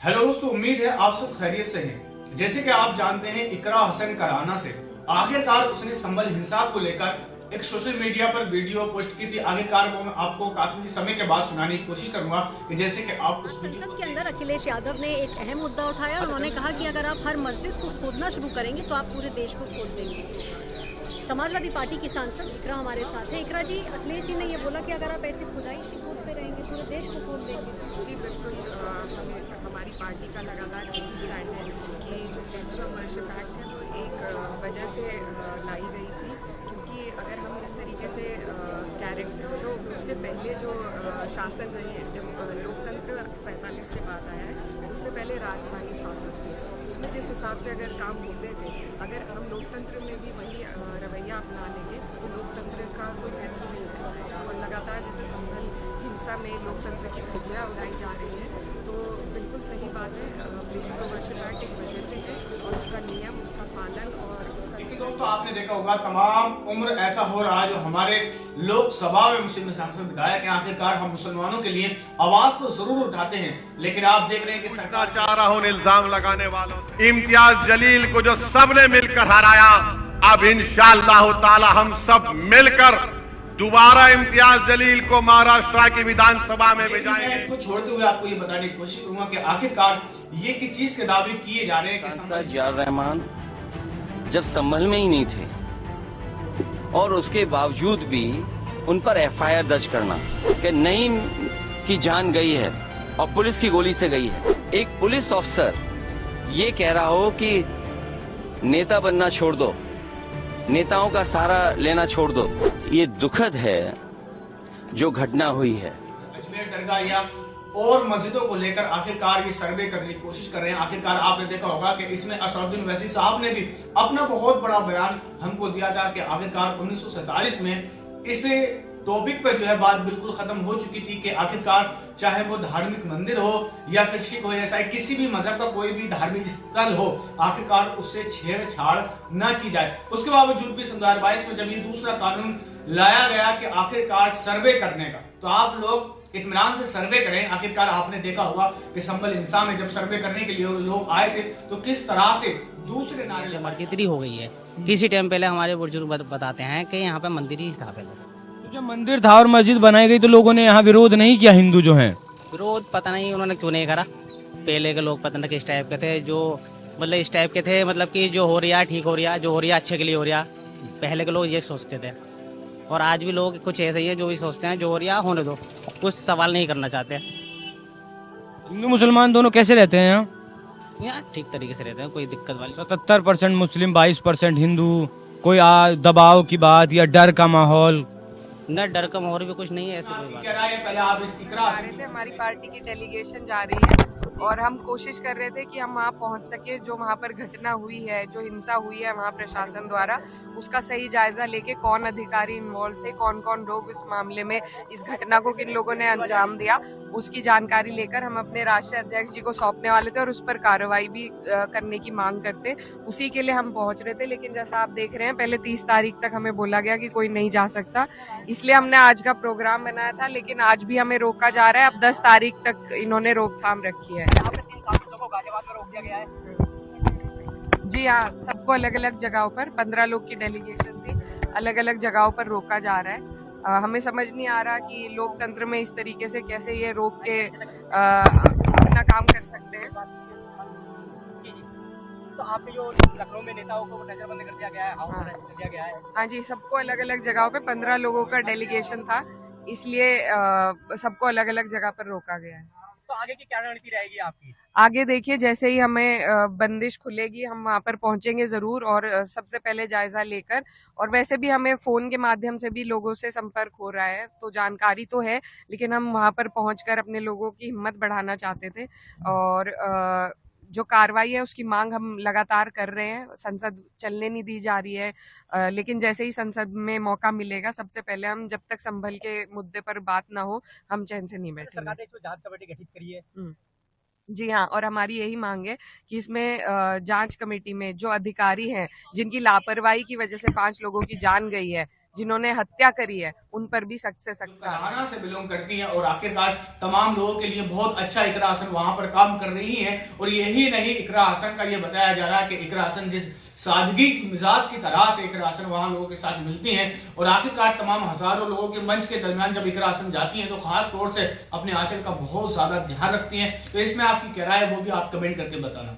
Hello दोस्तों, उम्मीद है आप सब खैरियत से हैं। जैसे कि आप जानते हैं, इकरा हसन कराना से आखिरकार उसने संभल हिंसा को लेकर एक सोशल मीडिया पर वीडियो पोस्ट की थी। आखिरकार वो मैं आपको काफी समय के बाद सुनाने की कोशिश करूंगा कि जैसे कि आप उस संसद के अंदर अखिलेश यादव ने एक अहम मुद्दा उठाया और उन्होंने कहा कि अगर आप हर मस्जिद को खोदना शुरू करेंगे तो आप पूरे देश को खोद देंगे। समाजवादी पार्टी की सांसद इकरा हमारे साथ है। इकरा जी, अखिलेश जी ने ये बोला कि अगर आप ऐसी खुदाई खोदते रहेंगे पूरे देश को खोद देंगे। जी बिल्कुल, हमारी पार्टी का लगातार यही स्टैंड है कि जो प्लेसेस ऑफ वर्शिप एक्ट है वो एक वजह से लाई गई थी, क्योंकि अगर हम इस तरीके से कैरेक्टर जो इससे पहले जो शासन रहे हैं, जब लोकतंत्र 47 के बाद आया है, उससे पहले राजशाही शासन थे, उसमें जिस हिसाब से अगर काम होते थे, अगर हम लोकतंत्र में भी वही रवैया अपना लेंगे तो लोकतंत्र का कोई महत्व नहीं रह जाएगा। और लगातार जैसे संभल हिंसा में लोकतंत्र की धज्जियाँ उड़ाई जा रही है, तो बिल्कुल सही बात है। प्लेसेस ऑफ वर्शिप एक्ट एक वजह से है और उसका नियम, उसका पालन और उसका दोस्तों, आपने देखा होगा तमाम उम्र ऐसा हो रहा है जो हमारे लोकसभा में मुस्लिम सांसद विधायक हैं। आखिरकार हम मुसलमानों के लिए आवाज तो जरूर उठाते हैं, लेकिन आप देख रहे हैं कि सरकार चाह रहा हूं इल्जाम लगाने वालों से। इम्तियाज जलील को जो सबने मिलकर हराया, अब इंशाअल्लाह ताला हम सब मिलकर दोबारा इम्तियाज जलील को महाराष्ट्र की विधानसभा में भेजाएंगे। इसको छोड़ते हुए आपको ये बताने की कोशिश करूंगा कि आखिरकार ये किस चीज के दावे किए जा रहे हैं कि जियाउर रहमान जब संभल में ही नहीं थे और उसके बावजूद भी उन पर एफआईआर दर्ज करना कि नईम की जान गई है और पुलिस की गोली से गई है। एक पुलिस ऑफिसर ये कह रहा हो कि नेता बनना छोड़ दो, नेताओं का सहारा लेना छोड़ दो, ये दुखद है जो घटना हुई है। अजमेर दरगाह या और मस्जिदों को लेकर आखिरकार ये सर्वे करने की कोशिश कर रहे हैं। आखिरकार आपने देखा होगा कि इसमें असदुद्दीन ओवैसी साहब ने भी अपना बहुत बड़ा बयान हमको दिया था कि आखिरकार 1947 में इस टॉपिक पर जो है बात बिल्कुल खत्म हो चुकी थी कि आखिरकार चाहे वो धार्मिक मंदिर हो या फिर सिख हो या ईसाई, किसी भी मजहब का कोई भी धार्मिक स्थल हो, आखिरकार उससे छेड़छाड़ न की जाए। उसके बावजूद भी सन 2022 में जब ये दूसरा कानून लाया गया कि आखिरकार सर्वे करने का, तो आप लोग इत्मीनान से सर्वे करें। आखिरकार आपने देखा होगा कि संभल हिंसा में जब सर्वे करने के लिए लोग आए थे तो किस तरह से दूसरे नारे मरकती हो गई है। किसी टाइम पहले हमारे बुजुर्ग बताते हैं कि यहाँ पे मंदिर ही था पहले। जब मंदिर था और मस्जिद बनाई गई तो लोगों ने यहाँ विरोध नहीं किया। हिंदू जो हैं विरोध पता नहीं उन्होंने क्यों नहीं करा। पहले के लोग पता नहीं किस टाइप के थे, जो मतलब इस टाइप के थे, मतलब कि जो हो रहा ठीक हो रहा, जो हो रहा अच्छे के लिए हो रहा। पहले के लोग ये सोचते थे और आज भी लोग कुछ ऐसे ही है जो भी सोचते हैं जो हो रहा होने दो, कुछ सवाल नहीं करना चाहते। हिंदू मुसलमान दोनों कैसे रहते हैं यहाँ? ठीक तरीके से रहते हैं, कोई दिक्कत वाली। 77% मुस्लिम, 22% हिंदू। कोई दबाव की बात या डर का माहौल? न डर का माहौल भी कुछ नहीं है, ऐसी कोई बात। पहले आप इसकी हमारी पार्टी की डेलीगेशन जा रही है और हम कोशिश कर रहे थे कि हम वहाँ पहुँच सके। जो वहाँ पर घटना हुई है, जो हिंसा हुई है वहाँ प्रशासन द्वारा, उसका सही जायजा लेके कौन अधिकारी इन्वॉल्व थे, कौन कौन लोग इस मामले में, इस घटना को किन लोगों ने अंजाम दिया, उसकी जानकारी लेकर हम अपने राष्ट्रीय अध्यक्ष जी को सौंपने वाले थे और उस पर कार्रवाई भी करने की मांग करते। उसी के लिए हम पहुँच रहे थे, लेकिन जैसा आप देख रहे हैं पहले 30 तारीख तक हमें बोला गया कि कोई नहीं जा सकता, इसलिए हमने आज का प्रोग्राम बनाया था, लेकिन आज भी हमें रोका जा रहा है। अब 10 तारीख तक इन्होंने रोकथाम रखी है। जी हाँ, सबको अलग अलग जगहों पर, 15 लोग की डेलीगेशन थी, अलग अलग जगहों पर रोका जा रहा है। हमें समझ नहीं आ रहा कि लोकतंत्र में इस तरीके से कैसे ये रोक के अपना काम कर सकते हैं। तो आपके जो लखनऊ में नेताओं को नजरबंद कर दिया गया है, कर दिया गया है। हाँ जी, सबको अलग अलग जगहों पे 15 लोगों का डेलीगेशन था, इसलिए सबको अलग अलग जगह पर रोका गया है। तो आगे की क्या रणनीति रहेगी आपकी? आगे देखिए, जैसे ही हमें बंदिश खुलेगी हम वहाँ पर पहुँचेंगे ज़रूर, और सबसे पहले जायज़ा लेकर, और वैसे भी हमें फ़ोन के माध्यम से भी लोगों से संपर्क हो रहा है, तो जानकारी तो है, लेकिन हम वहाँ पर पहुँचकर अपने लोगों की हिम्मत बढ़ाना चाहते थे। और जो कार्रवाई है उसकी मांग हम लगातार कर रहे हैं। संसद चलने नहीं दी जा रही है, लेकिन जैसे ही संसद में मौका मिलेगा, सबसे पहले हम, जब तक संभल के मुद्दे पर बात ना हो, हम चैन से नहीं बैठेंगे। सरकार ने इसमें जांच कमेटी गठित करी है। जी हाँ, और हमारी यही मांग है कि इसमें जांच कमेटी में जो अधिकारी हैं जिनकी लापरवाही की वजह से 5 लोगों की जान गई है, जिन्होंने हत्या करी है उन पर भी सख्त से सख्त तेलंगाना से बिलोंग करती हैं और आखिरकार तमाम लोगों के लिए बहुत अच्छा इकरा हसन वहां पर काम कर रही हैं। और यही नहीं, इकरा हसन का ये बताया जा रहा है कि इकरा हसन जिस सादगी मिजाज की तरह से इकरा हसन वहां लोगों के साथ मिलती हैं और आखिरकार तमाम हजारों लोगों के मंच के दरमियान जब इकरा हसन जाती हैं तो खास तौर से अपने आंचल का बहुत ज्यादा ध्यान रखती हैं। तो इसमें आपकी क्या राय है वो भी आप कमेंट करके बताना।